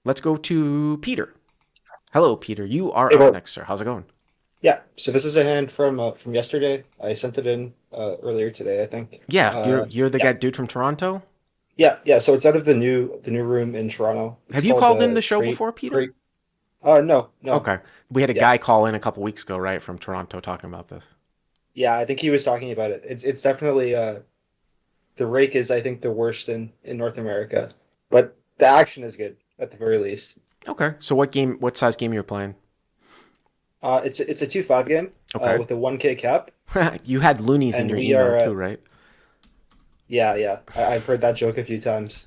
let's go to Peter. Hello, Peter. You are Hey, up well, next, sir. How's it going? yeah. So this is a hand from yesterday. I sent it in earlier today, I think. Yeah, you're the Yeah, guy dude from Toronto. yeah. So it's out of the new room in Toronto. It's Have you called called in the the show Great before, Peter? Great. No, no. Okay. We had a Yeah, guy call in a couple weeks ago, right, from Toronto talking about this. yeah. I think he was talking about it. It's definitely the rake is I think the worst in North America, but the action is good at the very least. Okay. So what size game you're playing? It's a 2-5 game Okay. with a 1K cap, You had loonies in and your we email are too, right? yeah, yeah. I've heard that joke a few times.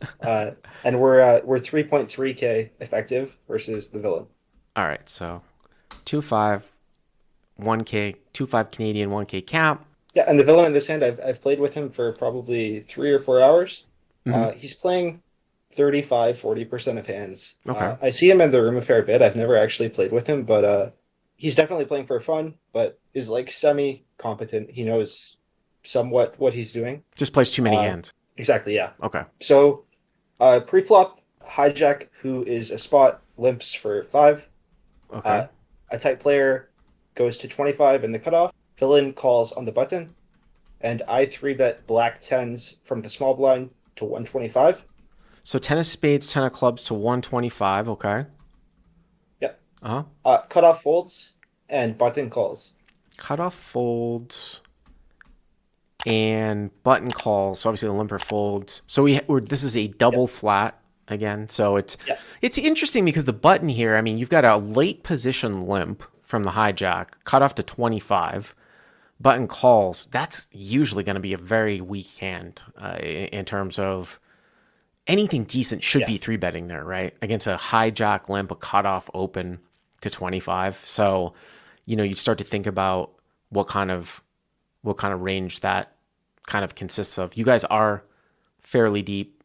And we're 3.3K effective versus the villain. All right. So 2-5, 1K, 2-5 Canadian, 1K cap. Yeah, and the villain in this hand, I've played with him for probably 3 or 4 hours. Hmm. He's playing 35-40% of hands. Okay. I see him in the room a fair bit. I've never actually played with him, but he's definitely playing for fun, but is like semi-competent. He knows somewhat what he's doing. Just plays too many Uh, hands. exactly, yeah. Okay. So Preflop, hijack, who is a spot, limps for 5. Okay. Uh, a type player goes to 25 in the cutoff. Villain calls on the button, and I 3-bet black tens from the small blind to 125. So 10 of spades, 10 of clubs to 125. Okay. Yep. Uh-huh. Cutoff folds, and button calls. Cutoff folds and button calls. So obviously the limper folds. So this is a double Yep. flat again. So it's Yep. it's interesting because the button here, I mean, you've got a late position limp from the hijack, cut off to 25. Button calls, that's usually going to be a very weak hand in terms of anything decent should Yeah. be three betting there, right? Against a hijack limp, a cutoff open to 25. So, you start to think about what kind of range that kind of consists of. You guys are fairly deep.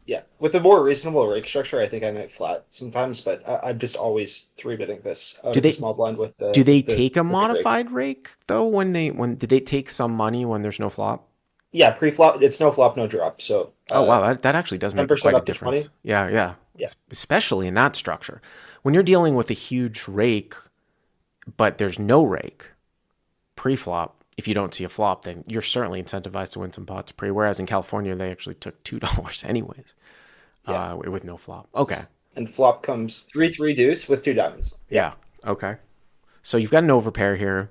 Yeah. With a more reasonable rake structure, I think I might flat sometimes, but I'm just always 3-betting this out Do of the they small blind with do the they the take a the big rake. modified rake though when did they take some money when there's no flop? Yeah, pre-flop, it's no flop, no drop. So Oh wow, that actually does make 10% quite a up to difference. 20. Yeah, yeah. Yeah. Especially in that structure. When you're dealing with a huge rake, but there's no rake pre-flop, if you don't see a flop, then you're certainly incentivized to win some pots pre. Whereas in California, they actually took $2 anyways, Yeah. with no flop. Okay, And flop comes 3-3 deuce with 2 diamonds. Yeah. yeah, okay. So you've got an overpair here.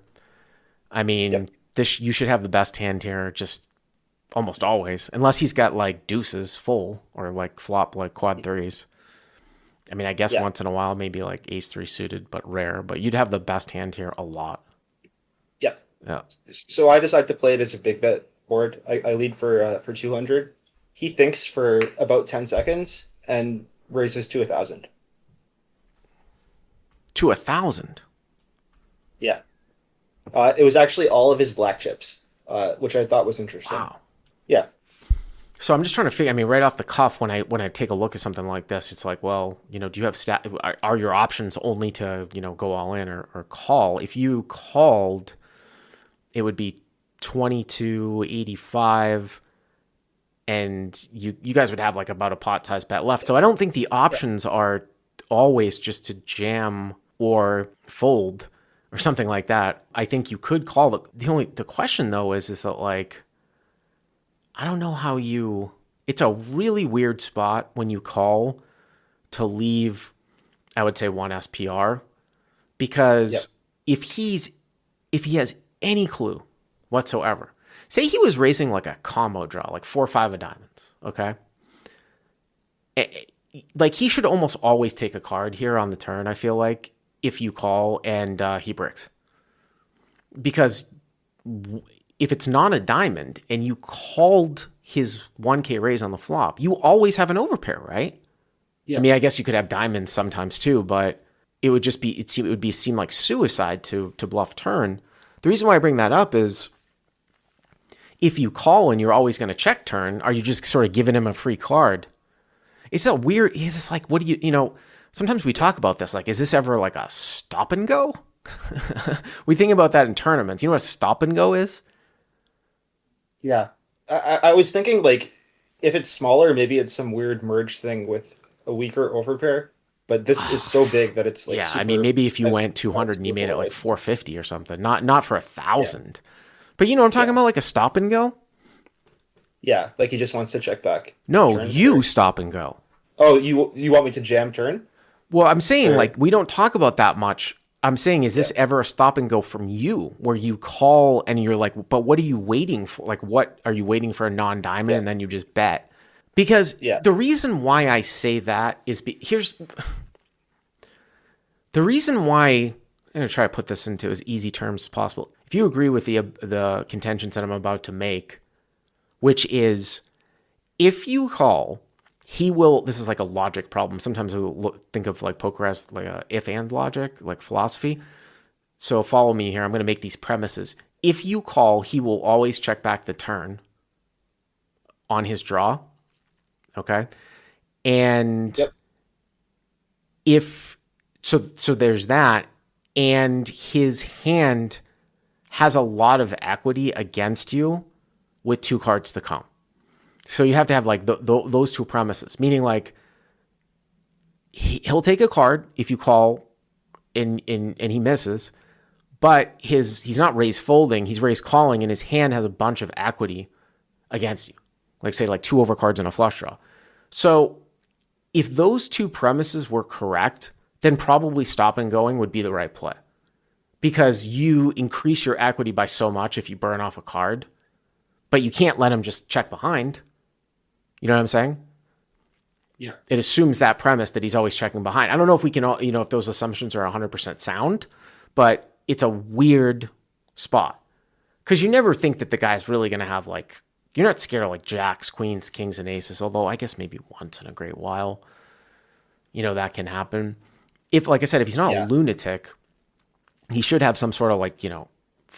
I mean, Yep. this you should have the best hand here, just almost always, unless he's got like deuces full or like flop like quad threes. I mean, I guess Yeah. once in a while, maybe like ace three suited, but rare. But you'd have the best hand here a lot. Yep. Yeah. So I decide to play it as a big bet board. I lead for 200. He thinks for about 10 seconds and raises to 1,000. To 1,000. Yeah. It was actually all of his black chips, which I thought was interesting. Wow. Yeah. So I'm just trying to figure. I mean, right off the cuff, when I take a look at something like this, it's like, well, do you have Are your options only to go all in or call? If you called, it would be 22.85, and you guys would have like about a pot size bet left. So I don't think the Yeah. options are always just to jam or fold or something like that. I think you could call the question though is that like I don't know how you. It's a really weird spot when you call to leave. I would say one SPR because Yep. if he's if he has any clue whatsoever, say he was raising like a combo draw, like 4 or 5 of diamonds, okay, like he should almost always take a card here on the turn. I feel like if you call and he bricks because if it's not a diamond and you called his 1K raise on the flop, you always have an overpair, right? I Yeah. mean, I guess you could have diamonds sometimes too, but it would just be it would be seem like suicide to bluff turn. The reason why I bring that up is if you call and you're always going to check turn, are you just sort of giving him a free card? It's a weird. It's just like, what do you? Sometimes we talk about this. Like, is this ever like a stop and go? We think about that in tournaments. You know what a stop and go is? Yeah. I was thinking like if it's smaller, maybe it's some weird merge thing with a weaker overpair. but this is so big that it's like Yeah, I mean, super. maybe if you went 200 and you made it like 450 or something, not for 1,000. But you know what I'm talking Yeah, about, like a stop and go? yeah. Like he just wants to check back No, turn. you Or stop and go. oh, you want me to jam turn? Well, I'm saying Or like we don't talk about that much. I'm saying, is yeah, this ever a stop and go from you where you call and you're like, but what are you waiting for? Like, what are you waiting for a non-diamond yeah, and then you just bet? Because yeah, the reason why I say that is here's the reason why. I'm going to try to put this into as easy terms as possible. If you agree with the contentions that I'm about to make, which is if you call, he will. This is like a logic problem. Sometimes we think of like poker as like a if and logic, like philosophy. So follow me here. I'm going to make these premises. If you call, he will always check back the turn on his draw. Okay. And yep, if so there's that. And his hand has a lot of equity against you with 2 cards to come. So you have to have like those 2 premises, meaning like he'll take a card if you call and he misses, but he's not raise folding, he's raise calling, and his hand has a bunch of equity against you, like say like 2 overcards and a flush draw. So if those 2 premises were correct, then probably stop and going would be the right play because you increase your equity by so much if you burn off a card, but you can't let him just check behind. You know what I'm saying? yeah, It assumes that premise that he's always checking behind. I don't know if we can, if those assumptions are 100% sound, but it's a weird spot because you never think that the guy's really going to have like, you're not scared of like jacks, queens, kings, and aces, although I guess maybe once in a great while, that can happen. If, like I said, if he's not a yeah. lunatic, he should have some sort of like, 4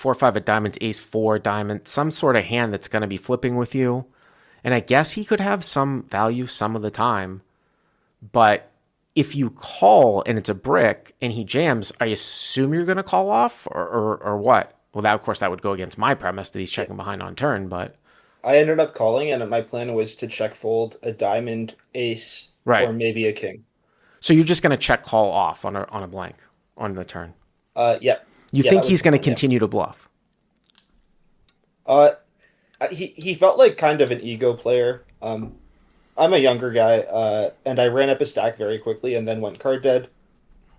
or 5 of diamonds, ace 4 diamond, some sort of hand that's going to be flipping with you. And I guess he could have some value some of the time. But if you call and it's a brick and he jams, I assume you're going to call off or what? Well, that, of course, that would go against my premise that he's Yeah. checking behind on turn. But I ended up calling, and my plan was to check fold a diamond, ace, right. or maybe a king. So you're just going to check call off on a blank on the turn. Yeah, You yeah, that think was he's the going to plan. Yeah. continue to bluff? He felt like kind of an ego player. I'm a younger guy, and I ran up a stack very quickly and then went card dead.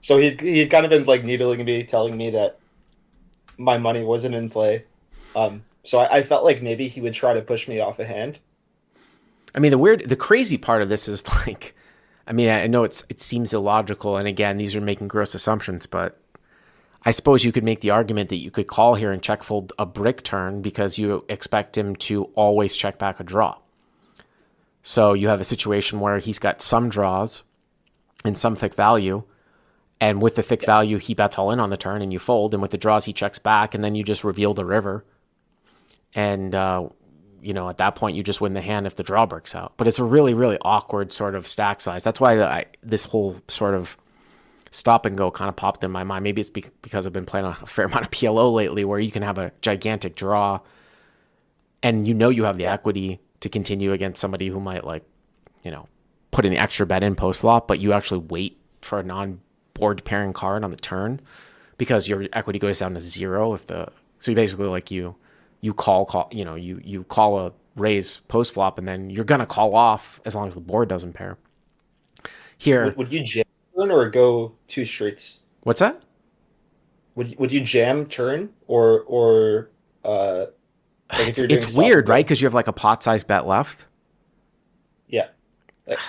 So he'd kind of been like needling me, telling me that my money wasn't in play. So I felt like maybe he would try to push me off a hand. I mean, the crazy part of this is like, I mean, I know it seems illogical, and again, these are making gross assumptions, but I suppose you could make the argument that you could call here and check fold a brick turn because you expect him to always check back a draw. So you have a situation where he's got some draws and some thick value, and with the thick value, he bets all in on the turn, and you fold, and with the draws, he checks back, and then you just reveal the river, and at that point, you just win the hand if the draw breaks out. But it's a really, really awkward sort of stack size. That's why this whole sort of stop and go kind of popped in my mind. Maybe it's because I've been playing a fair amount of PLO lately where you can have a gigantic draw and you have the equity to continue against somebody who might put an extra bet in post flop, but you actually wait for a non-board pairing card on the turn because your equity goes down to 0 so you basically you call you call a raise post flop and then you're gonna call off as long as the board doesn't pair. Here, Would you jam turn or go 2 streets? what's that? Would you jam turn or like if you're doing It's stop and weird, right? go? Because you have like a pot size bet left. Yeah,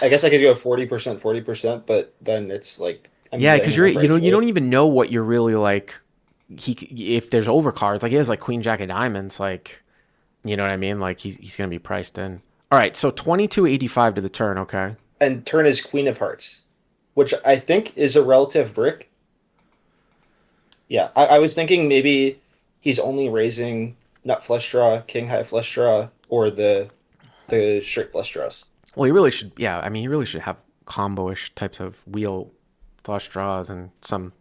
I guess I could go 40%, 40%, but then it's like I'm Yeah, because betting you're enough right you away. don't even know what you're really like. If there's overcards, like he has like queen jack of diamonds, like you know what I mean. Like he's gonna be priced in. All right, so 22.85 to the turn. Okay. And turn is queen of hearts, which I think is a relative brick. Yeah, I was thinking maybe he's only raising nut flush draw, king high flush draw, or the straight flush draws. Well, he really should. Yeah, I mean, he really should have combo-ish types of wheel flush draws and some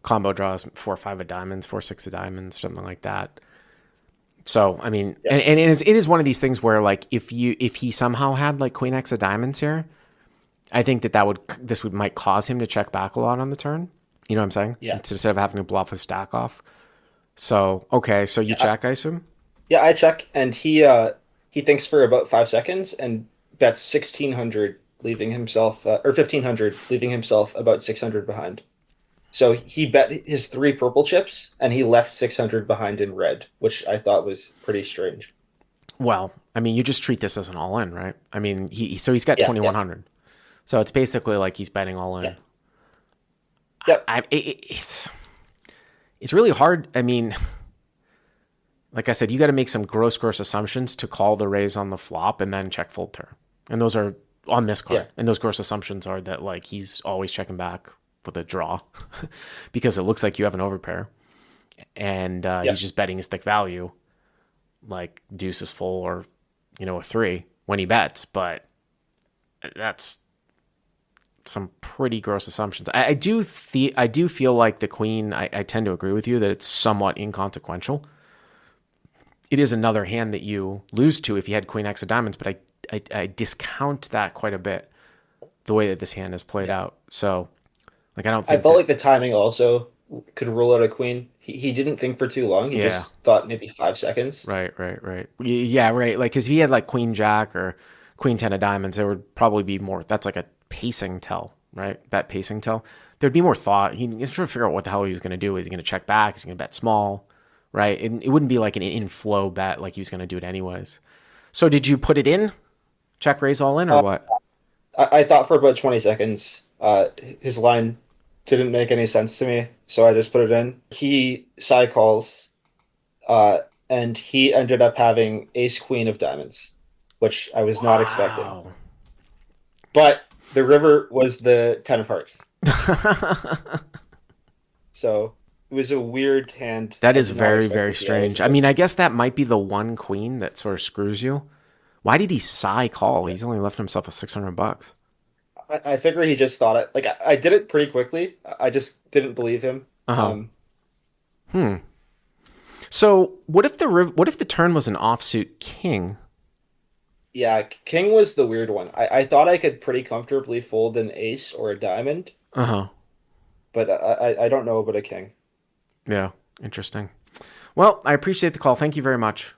combo draws, 4 or 5 of diamonds, 4 6 of diamonds, something like that. So, I mean, Yeah, and it is one of these things where like if he somehow had like queen X of diamonds here, I think this might cause him to check back a lot on the turn. You know what I'm saying? Yeah. Instead of having to bluff a stack off. So okay, so you Yeah, check, I assume. yeah, I check, and he thinks for about 5 seconds and bets 1,600, leaving himself or 1,500, leaving himself about 600 behind. So he bet his three purple chips, and he left 600 behind in red, which I thought was pretty strange. Well, I mean, you just treat this as an all in, right? I mean, so he's got Yeah, yeah, 2,100. So it's basically like he's betting all yeah, in. yep, It's really hard. I mean, like I said, you got to make some gross assumptions to call the raise on the flop and then check fold turn. And those are on this yeah, card. And those gross assumptions are that like he's always checking back with a draw because it looks like you have an overpair, and he's yep. just betting his thick value, like deuce is full or a three when he bets. But that's some pretty gross assumptions. I do feel like the queen. I tend to agree with you that it's somewhat inconsequential. It is another hand that you lose to if you had queen X of diamonds, but I discount that quite a bit, the way that this hand has played out. So, like, I don't I think felt that, like the timing also could rule out a queen. He didn't think for too long. He yeah, just thought maybe 5 seconds. right. Yeah, right. Like, because if he had like queen jack or queen 10 of diamonds, there would probably be more. That's like a pacing tell, right? Bet pacing tell. There'd be more thought. He's trying to figure out what the hell he was going to do. Is he going to check back? Is he going to bet small? Right? It wouldn't be like an inflow bet like he was going to do it anyways. So did you put it in? Check raise all in or Uh, what? I thought for about 20 seconds. His line didn't make any sense to me, so I just put it in. He side calls, uh, and he ended up having ace queen of diamonds, which I was not expecting. Wow. But the river was the 10 of hearts. So it was a weird hand. That I is did not very, expect very to see that as strange. I well. mean, I guess that might be the one queen that sort of screws you. Why did he sigh call? Yeah. He's only left himself a $600. I figure he just thought it. Like I did it pretty quickly. I just didn't believe him. Uh huh. Um, Hmm. So what if the turn was an offsuit king? yeah, king was the weird one. I thought I could pretty comfortably fold an ace or a diamond, Uh huh. but I don't know about a king. Yeah. Interesting. Well, I appreciate the call. Thank you very much.